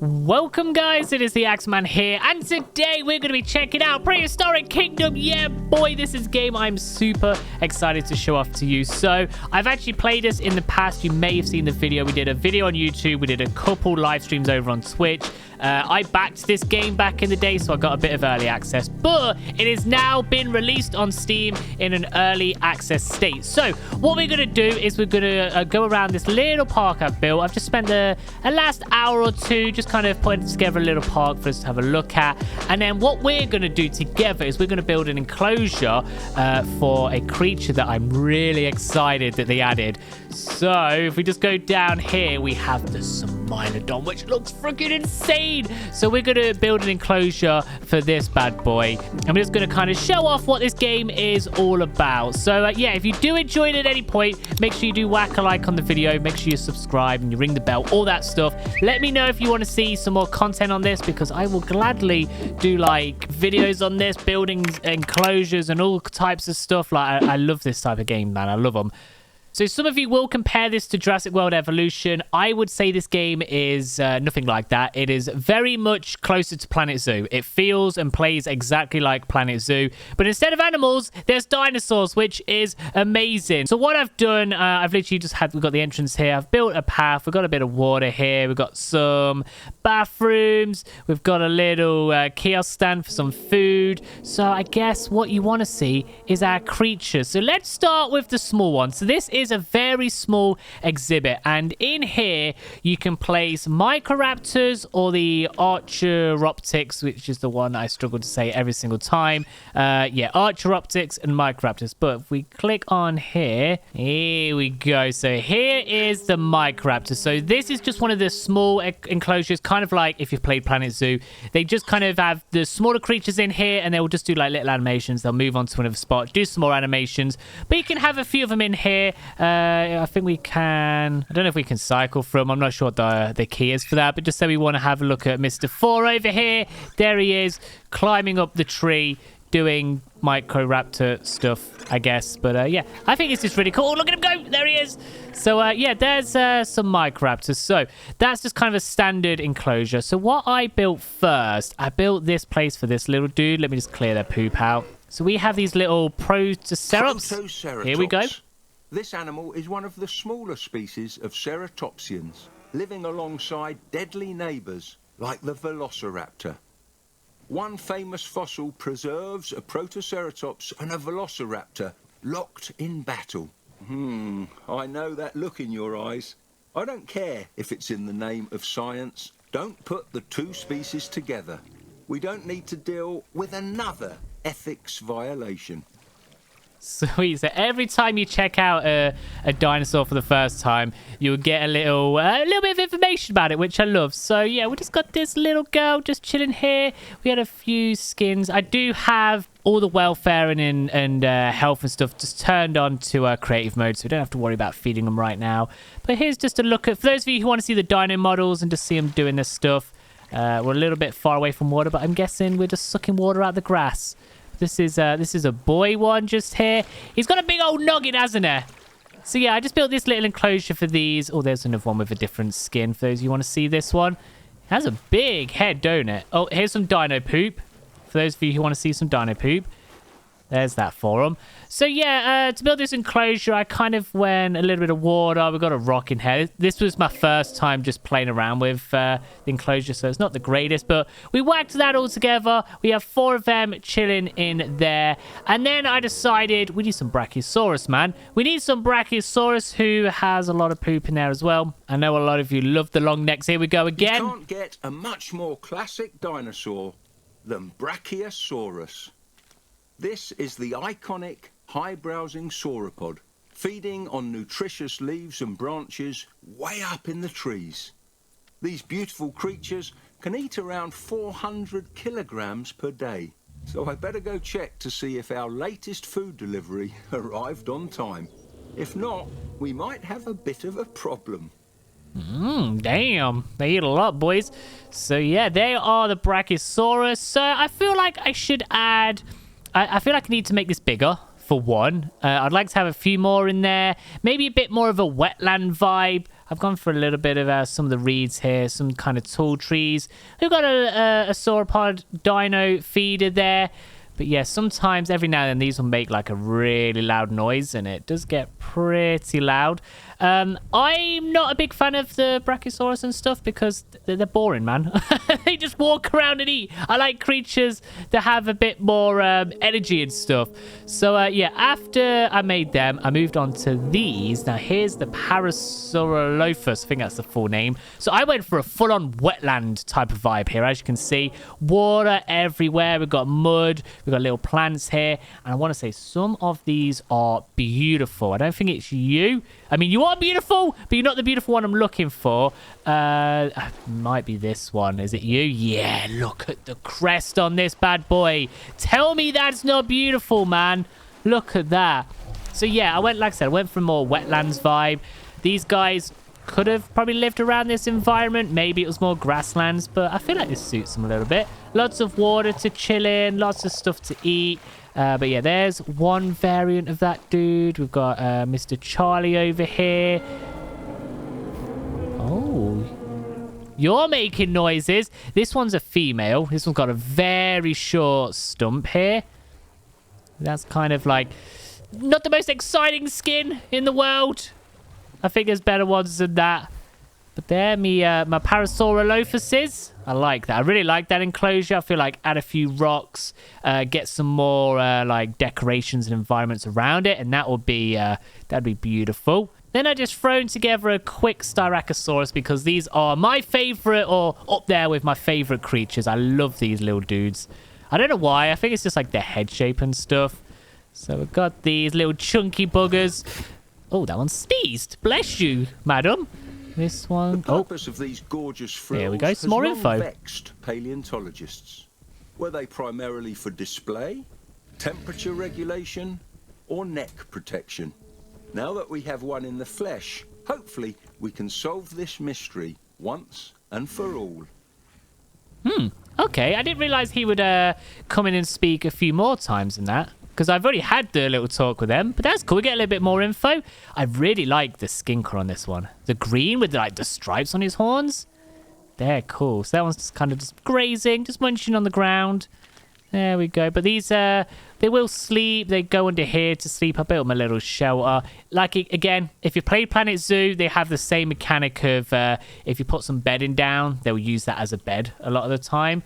Welcome guys, it is the AxeMan here, and today we're going to be checking out Prehistoric Kingdom. Yeah boy, this is a game I'm super excited to show off to you. So I've actually played this in the past. You may have seen the video. We did a video on YouTube, we did a couple live streams over on Twitch. I backed this game back in the day, so I got a bit of early access, but it has now been released on Steam in an early access state. So what we're going to do is we're going to go around this little park I've built. I've just spent a last hour or two just kind of putting together a little park for us to have a look at. And then what we're going to do together is we're going to build an enclosure for a creature that I'm really excited that they added. So if we just go down here, we have the Smilodon, which looks freaking insane. So we're going to build an enclosure for this bad boy. I'm just going to kind of show off what this game is all about. So yeah, if you do enjoy it at any point, make sure you do whack a like on the video. Make sure you subscribe and you ring the bell, all that stuff. Let me know if you want to see some more content on this, because I will gladly do like videos on this, building enclosures and all types of stuff. Like I love this type of game, man. I love them. So some of you will compare this to Jurassic World Evolution. I would say this game is nothing like that. It is very much closer to Planet Zoo. It feels and plays exactly like Planet Zoo. But instead of animals, there's dinosaurs, which is amazing. So what I've done, I've literally just we've got the entrance here. I've built a path. We've got a bit of water here. We've got some bathrooms. We've got a little kiosk stand for some food. So I guess what you want to see is our creatures. So let's start with the small one. So this is a very small exhibit, and in here you can place Microraptors or the Archaeopteryx, which is the one that I struggle to say every single time. Yeah, Archaeopteryx and Microraptors. But if we click on here we go. So here is the Microraptor. So this is just one of the small enclosures, kind of like if you've played Planet Zoo. They just kind of have the smaller creatures in here, and they will just do like little animations. They'll move on to another spot, do some more animations, but you can have a few of them in here. I think we can, I don't know if we can cycle from, I'm not sure what the key is for that, but just say we want to have a look at Mr. 4 over here. There he is, climbing up the tree, doing Microraptor stuff, I guess. But yeah, I think it's just really cool. Oh, look at him go, there he is. So yeah, there's some Microraptors. So that's just kind of a standard enclosure. So what I built first, I built this place for this little dude. Let me just clear their poop out. So we have these little Protoceratops. Here we go. This animal is one of the smaller species of ceratopsians, living alongside deadly neighbours like the velociraptor. One famous fossil preserves a Protoceratops and a velociraptor locked in battle. I know that look in your eyes. I don't care if it's in the name of science. Don't put the two species together. We don't need to deal with another ethics violation. Sweet. So every time you check out a dinosaur for the first time, you'll get a little bit of information about it, which I love. So yeah, we just got this little girl just chilling here. We had a few skins. I do have all the welfare and health and stuff just turned on to creative mode, so we don't have to worry about feeding them right now. But here's just a look at, for those of you who want to see the dino models and just see them doing this stuff. We're a little bit far away from water, but I'm guessing we're just sucking water out of the grass. This is a boy one just here. He's got a big old noggin, hasn't he? So yeah, I just built this little enclosure for these. Oh, there's another one with a different skin for those of you want to see this one. It has a big head, don't it? Oh, here's some dino poop. For those of you who want to see some dino poop. There's that for them. So yeah, to build this enclosure, I kind of went a little bit of water. We've got a rock in here. This was my first time just playing around with the enclosure, so it's not the greatest, but we whacked that all together. We have 4 of them chilling in there. And then I decided we need some Brachiosaurus, man. We need some Brachiosaurus, who has a lot of poop in there as well. I know a lot of you love the long necks. Here we go again. You can't get a much more classic dinosaur than Brachiosaurus. This is the iconic high-browsing sauropod, feeding on nutritious leaves and branches way up in the trees. These beautiful creatures can eat around 400 kilograms per day. So I better go check to see if our latest food delivery arrived on time. If not, we might have a bit of a problem. Damn. They eat a lot, boys. So yeah, they are the Brachiosaurus. So I feel like I should add... I feel like I need to make this bigger, for one. I'd like to have a few more in there. Maybe a bit more of a wetland vibe. I've gone for a little bit of some of the reeds here, some kind of tall trees. We've got a sauropod dino feeder there. But yeah, sometimes, every now and then, these will make like a really loud noise, and it does get pretty loud. I'm not a big fan of the Brachiosaurus and stuff because they're boring, man. They just walk around and eat. I like creatures that have a bit more energy and stuff. So yeah, after I made them, I moved on to these. Now here's the Parasaurolophus. I think that's the full name. So I went for a full-on wetland type of vibe here. As you can see, water everywhere. We've got mud. We've got little plants here. And I want to say some of these are beautiful. I don't think it's you. I mean, you are beautiful, but you're not the beautiful one I'm looking for. Might be this one. Is it you? Yeah, look at the crest on this bad boy. Tell me that's not beautiful, man. Look at that. So yeah, like I said, I went for a more wetlands vibe. These guys could have probably lived around this environment. Maybe it was more grasslands, but I feel like this suits them a little bit. Lots of water to chill in, lots of stuff to eat. But yeah, there's one variant of that dude. We've got Mr. Charlie over here. Oh, you're making noises. This one's a female. This one's got a very short stump here. That's kind of like not the most exciting skin in the world. I think there's better ones than that. But there, my Parasaurolophuses. I like that. I really like that enclosure. I feel like add a few rocks, get some more like decorations and environments around it, and that would be that'd be beautiful. Then I just thrown together a quick Styracosaurus because these are my favorite, or up there with my favorite creatures. I love these little dudes. I don't know why. I think it's just like their head shape and stuff. So we've got these little chunky buggers. Oh, that one sneezed. Bless you, madam. This one. The purpose of these gorgeous frills here we go. Some more info. Vexed paleontologists. Were they primarily for display, temperature regulation, or neck protection? Now that we have one in the flesh, hopefully we can solve this mystery once and for all. Okay, I didn't realize he would come in and speak a few more times than that. Because I've already had the little talk with them. But that's cool. We get a little bit more info. I really like the skin color on this one. The green with like the stripes on his horns. They're cool. So that one's just kind of just grazing, just munching on the ground. There we go. But these, they will sleep. They go under here to sleep. I built them a little shelter. Like, again, if you play Planet Zoo, they have the same mechanic of if you put some bedding down, they'll use that as a bed a lot of the time.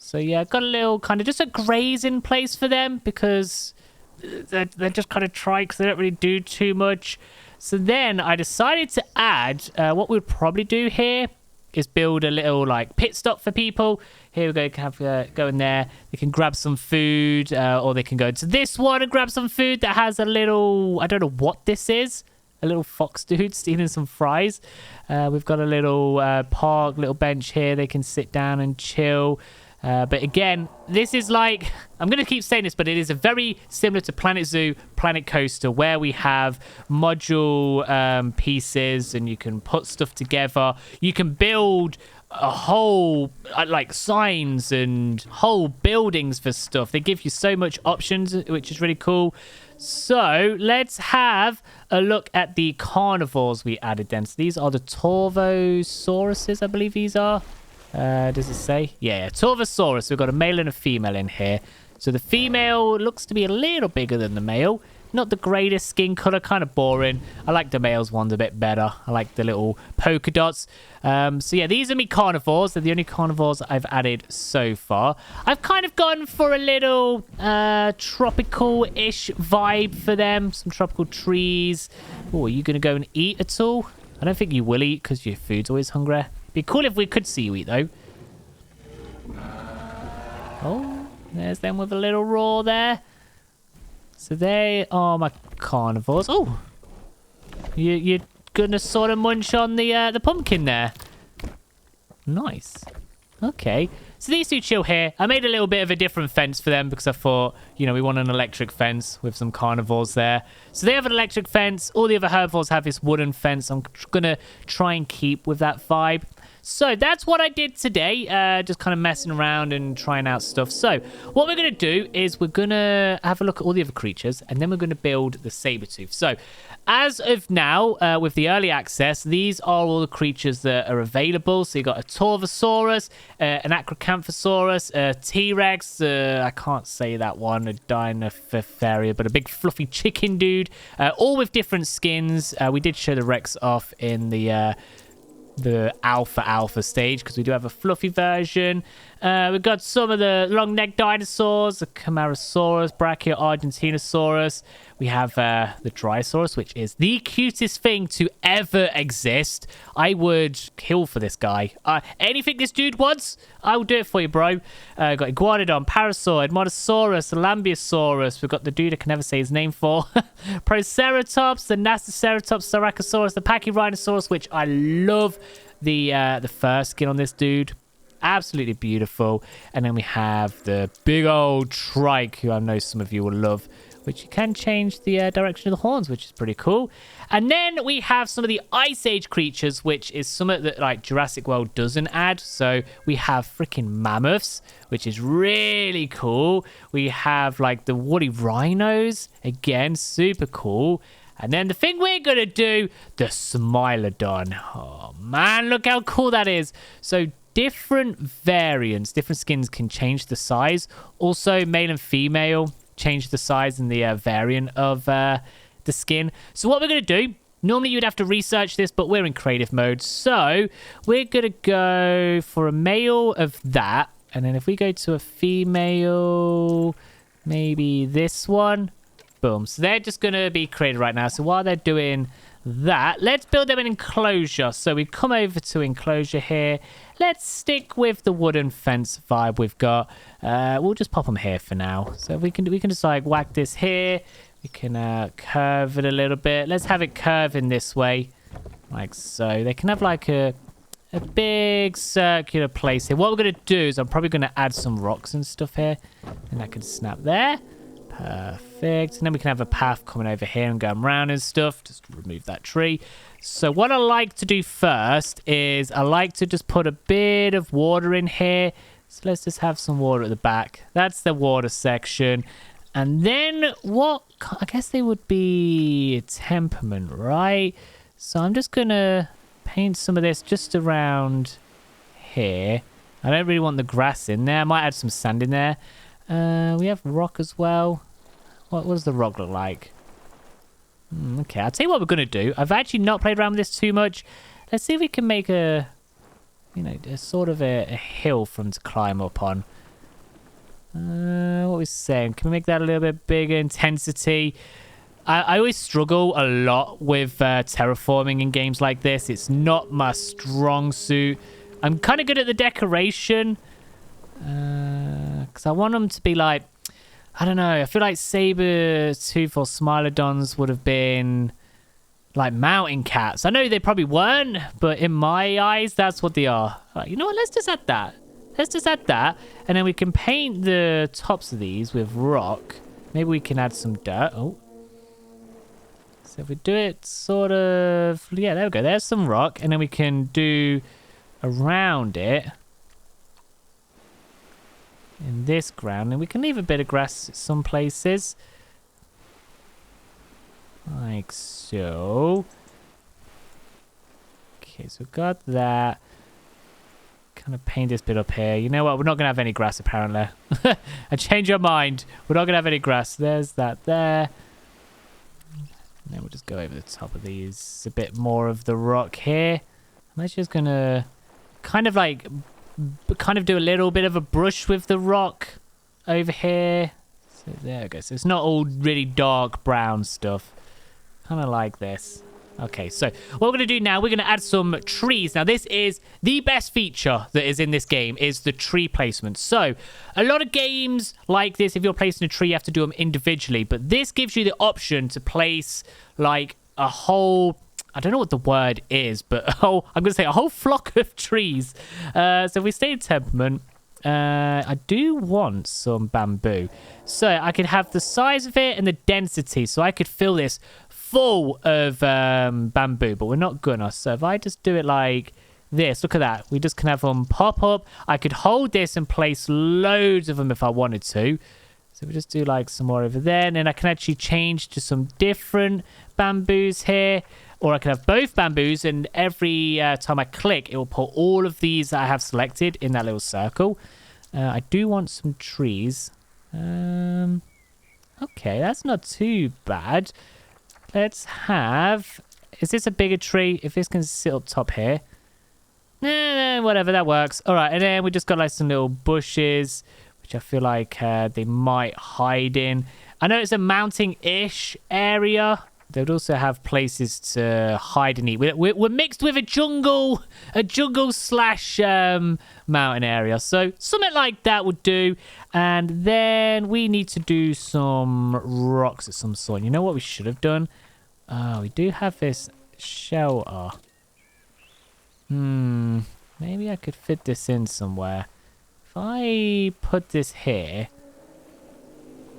So yeah, got a little kind of just a grazing place for them because they're just kind of trikes. They don't really do too much. So then I decided to add, what we'd probably do here is build a little like pit stop for people. Here we go, can have go in there. They can grab some food or they can go to this one and grab some food that has a little, I don't know what this is. A little fox dude stealing some fries. We've got a little park, little bench here. They can sit down and chill. But again, this is like, I'm going to keep saying this, but it is a very similar to Planet Zoo, Planet Coaster, where we have module pieces and you can put stuff together. You can build a whole, like signs and whole buildings for stuff. They give you so much options, which is really cool. So let's have a look at the carnivores we added then. So these are the Torvosauruses, I believe these are. Does it say? Yeah, Torvosaurus. We've got a male and a female in here. So the female looks to be a little bigger than the male. Not the greatest skin color, kind of boring. I like the male's ones a bit better. I like the little polka dots. So yeah, these are me carnivores. They're the only carnivores I've added so far. I've kind of gone for a little tropical-ish vibe for them. Some tropical trees. Oh, are you going to go and eat at all? I don't think you will eat because your food's always hungry. Be cool if we could see you eat, though. Oh, there's them with a little roar there. So they are my carnivores. Oh, you're gonna sort of munch on the pumpkin there. Nice. Okay. So these two chill here. I made a little bit of a different fence for them because I thought, you know, we want an electric fence with some carnivores there. So they have an electric fence. All the other herbivores have this wooden fence. I'm going to try and keep with that vibe. So that's what I did today, just kind of messing around and trying out stuff. So what we're going to do is we're going to have a look at all the other creatures, and then we're going to build the Sabretooth. So as of now, with the early access, these are all the creatures that are available. So you got a Torvosaurus, an Acrocanthosaurus, a T-Rex, I can't say that one, a Dinosaur, but a big fluffy chicken dude, all with different skins. We did show the Rex off in the alpha stage because we do have a fluffy version. We've got some of the long-necked dinosaurs, the Camarasaurus, Brachiosaurus. We have the Dryosaurus, which is the cutest thing to ever exist. I would kill for this guy. Anything this dude wants, I will do it for you, bro. Got Iguanodon, Parasaurid, Monosaurus, Lambeosaurus. We've got the dude I can never say his name for. Proceratops, the Nastoceratops, Styracosaurus, the Pachyrhinosaurus, which I love the fur skin on this dude. Absolutely beautiful. And then we have the big old trike, who I know some of you will love, which you can change the direction of the horns, which is pretty cool. And then we have some of the Ice Age creatures, which is something that like Jurassic World doesn't add. So we have freaking mammoths, which is really cool. We have like the woolly rhinos, again, super cool. And then the thing we're going to do, the Smilodon. Oh man, look how cool that is. So different variants, different skins can change the size. Also, male and female change the size and the variant of the skin. So what we're going to do, normally you'd have to research this, but we're in creative mode. So we're going to go for a male of that. And then if we go to a female, maybe this one. Boom. So they're just going to be created right now. So while they're doing that, let's build them an enclosure. So we come over to enclosure here. Let's stick with the wooden fence vibe we've got. We'll just pop them here for now. So we can just like whack this here. We can curve it a little bit. Let's have it curving this way, like so. They can have like a big circular place here. What we're going to do is I'm probably going to add some rocks and stuff here, and that can snap there. Perfect. And then we can have a path coming over here and going around and stuff. Just remove that tree. So what I like to do first is I like to just put a bit of water in here. So let's just have some water at the back. That's the water section. And then what? I guess they would be temperament, right? So I'm just going to paint some of this just around here. I don't really want the grass in there. I might add some sand in there. We have rock as well. What does the rock look like? Okay, I'll tell you what we're going to do. I've actually not played around with this too much. Let's see if we can make a sort of a hill for them to climb up on. What are we saying? Can we make that a little bit bigger? Intensity. I always struggle a lot with terraforming in games like this. It's not my strong suit. I'm kind of good at the decoration. Because I want them to be like, I don't know, I feel like Sabretooth or Smilodons would have been like mountain cats. I know they probably weren't, but in my eyes, that's what they are. Like, you know what, let's just add that. Let's just add that. And then we can paint the tops of these with rock. Maybe we can add some dirt. Oh. So if we do it sort of, yeah, there we go. There's some rock. And then we can do around it in this ground, and we can leave a bit of grass at some places, like so. Okay, so we've got that. Kind of paint this bit up here. You know what? We're not going to have any grass, apparently. I change your mind. We're not going to have any grass. There's that there. And then we'll just go over the top of these. A bit more of the rock here. I'm just going to kind of do a little bit of a brush with the rock over here. So there we go. So it's not all really dark brown stuff. Kind of like this. Okay, so what we're going to do now, we're going to add some trees. Now, this is the best feature that is in this game, is the tree placement. So, a lot of games like this, if you're placing a tree, you have to do them individually. But this gives you the option to place, like, a whole... I don't know what the word is, but I'm going to say a whole flock of trees. So if we stay in temperament, I do want some bamboo. So I could have the size of it and the density. So I could fill this full of bamboo, but we're not gonna. So if I just do it like this, look at that. We just can have them pop up. I could hold this and place loads of them if I wanted to. So we just do like some more over there. And then I can actually change to some different bamboos here. Or I can have both bamboos, and every time I click, it will put all of these that I have selected in that little circle. I do want some trees. Okay, that's not too bad. Let's have... Is this a bigger tree? If this can sit up top here. Whatever, that works. All right, and then we just got like some little bushes, which I feel like they might hide in. I know it's a mountain-ish area. They would also have places to hide and eat. We're mixed with a jungle slash mountain area. So something like that would do. And then we need to do some rocks of some sort. You know what we should have done? We do have this shelter. Maybe I could fit this in somewhere. If I put this here,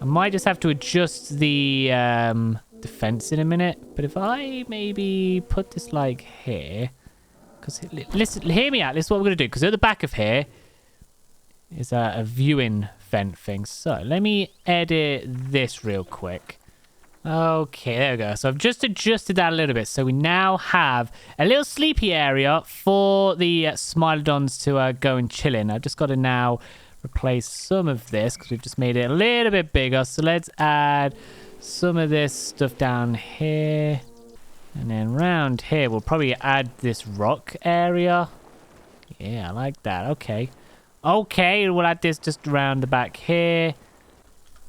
I might just have to adjust the fence in a minute. But if I maybe put this like here, because listen, hear me out. This is what we're gonna do. Because at the back of here is a viewing vent thing. So let me edit this real quick. Okay, there we go. So I've just adjusted that a little bit. So we now have a little sleepy area for the Smilodons to go and chill in. I've just got to now replace some of this because we've just made it a little bit bigger. So let's add some of this stuff down here. And then around here, we'll probably add this rock area. Yeah, I like that. Okay. Okay, we'll add this just around the back here.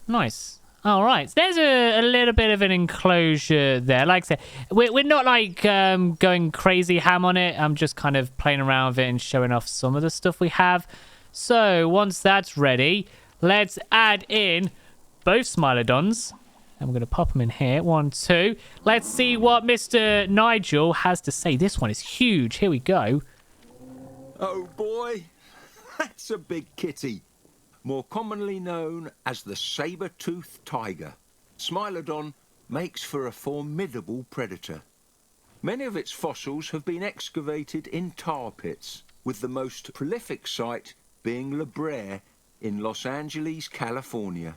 Nice. All right, so there's a little bit of an enclosure there. Like I said, we're not like going crazy ham on it. I'm just kind of playing around with it and showing off some of the stuff we have. So once that's ready, let's add in both Smilodons. And we're going to pop them in here. 1, 2. Let's see what Mr. Nigel has to say. This one is huge. Here we go. Oh boy, that's a big kitty. More commonly known as the Sabretooth tiger, Smilodon makes for a formidable predator. Many of its fossils have been excavated in tar pits, with the most prolific site being La Brea in Los Angeles, California.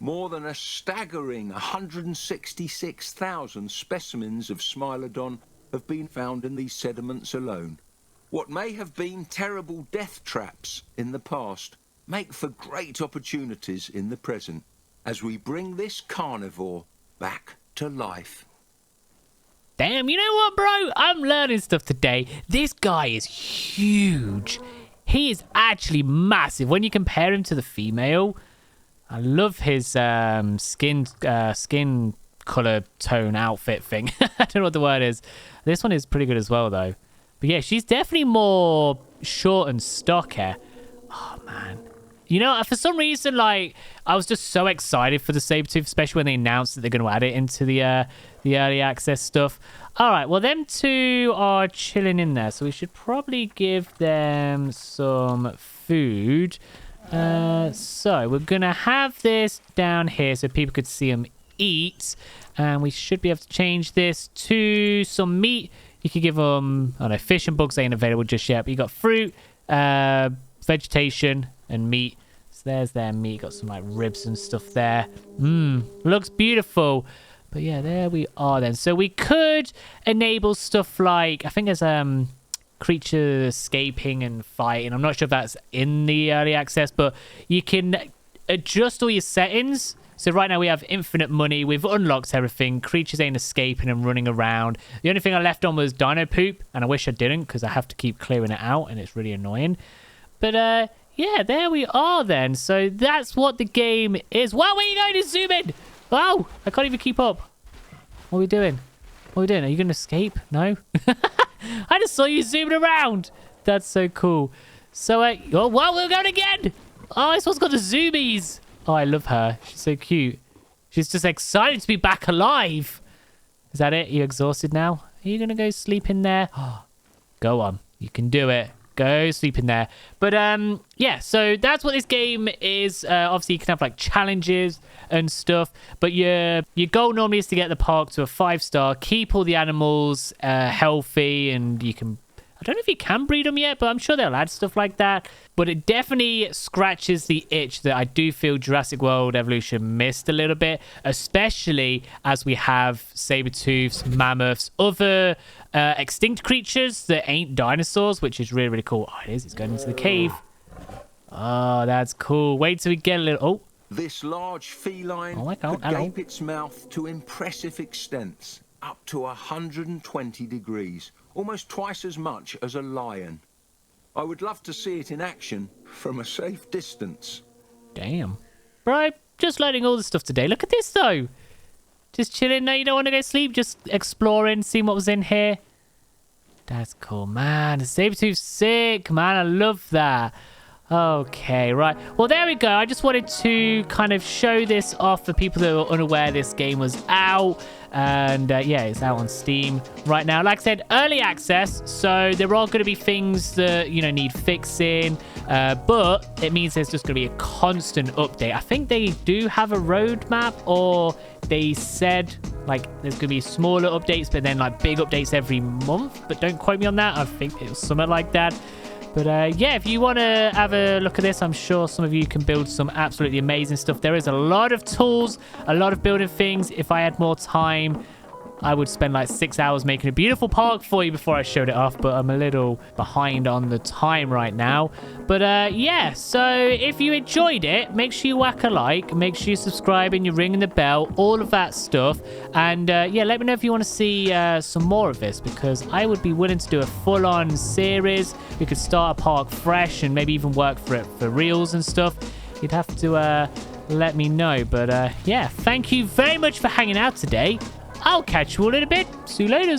More than a staggering 166,000 specimens of Smilodon have been found in these sediments alone. What may have been terrible death traps in the past make for great opportunities in the present as we bring this carnivore back to life. Damn, you know what, bro? I'm learning stuff today. This guy is huge. He is actually massive. When you compare him to the female, I love his skin color tone outfit thing. I don't know what the word is. This one is pretty good as well, though. But yeah, she's definitely more short and stocky. Oh, man. You know, for some reason, like, I was just so excited for the Sabretooth, especially when they announced that they're going to add it into the early access stuff. All right, well, them two are chilling in there, so we should probably give them some food. So we're going to have this down here so people could see them eat. And we should be able to change this to some meat. You could give them, I don't know, fish and bugs ain't available just yet, but you got fruit, vegetation, and meat. So there's their meat. Got some like ribs and stuff there. Looks beautiful. But yeah, there we are then. So we could enable stuff like, I think there's creatures escaping and fighting. I'm not sure if that's in the early access, but you can adjust all your settings. So right now we have infinite money. We've unlocked everything. Creatures ain't escaping and running around. The only thing I left on was dino poop, and I wish I didn't because I have to keep clearing it out, and it's really annoying. But yeah, there we are then. So that's what the game is. Wow, where are you going to zoom in? Wow, I can't even keep up. What are we doing? What are we doing? Are you going to escape? No? I just saw you zooming around. That's so cool. So, oh, wow, we're going again. Oh, this one's got the zoomies. Oh, I love her. She's so cute. She's just excited to be back alive. Is that it? Are you exhausted now? Are you going to go sleep in there? Oh, go on. You can do it. Go sleep in there. But yeah, so that's what this game is. Obviously, you can have like challenges and stuff. But your goal normally is to get the park to a 5-star, keep all the animals healthy, and you can, I don't know if you can breed them yet, but I'm sure they'll add stuff like that. But it definitely scratches the itch that I do feel Jurassic World Evolution missed a little bit, especially as we have saber-tooths, mammoths, other extinct creatures that ain't dinosaurs, which is really, really cool. Oh, it is. It's going into the cave. Oh, that's cool. Wait till we get a little... Oh. This large feline could gape its mouth to impressive extents, up to 120 degrees, almost twice as much as a lion. I would love to see it in action from a safe distance. Damn. Bro, just learning all this stuff today. Look at this, though. Just chilling. No, you don't want to go sleep. Just exploring, seeing what was in here. That's cool, man. The Sabretooth's sick, man. I love that. Okay, right. Well, there we go. I just wanted to kind of show this off for people that were unaware this game was out. And yeah, it's out on Steam right now. Like I said, early access. So there are going to be things that, you know, need fixing. But it means there's just going to be a constant update. I think they do have a roadmap, or they said like there's going to be smaller updates, but then like big updates every month. But don't quote me on that. I think it was something like that. But yeah, if you want to have a look at this, I'm sure some of you can build some absolutely amazing stuff. There is a lot of tools, a lot of building things. If I had more time, I would spend like 6 hours making a beautiful park for you before I showed it off, but I'm a little behind on the time right now. But yeah, so if you enjoyed it, make sure you whack a like, make sure you subscribe and you're ringing the bell, all of that stuff. And yeah, let me know if you want to see some more of this, because I would be willing to do a full-on series. We could start a park fresh and maybe even work for it for reels and stuff. You'd have to let me know. But yeah, thank you very much for hanging out today. I'll catch you all in a bit. See you later.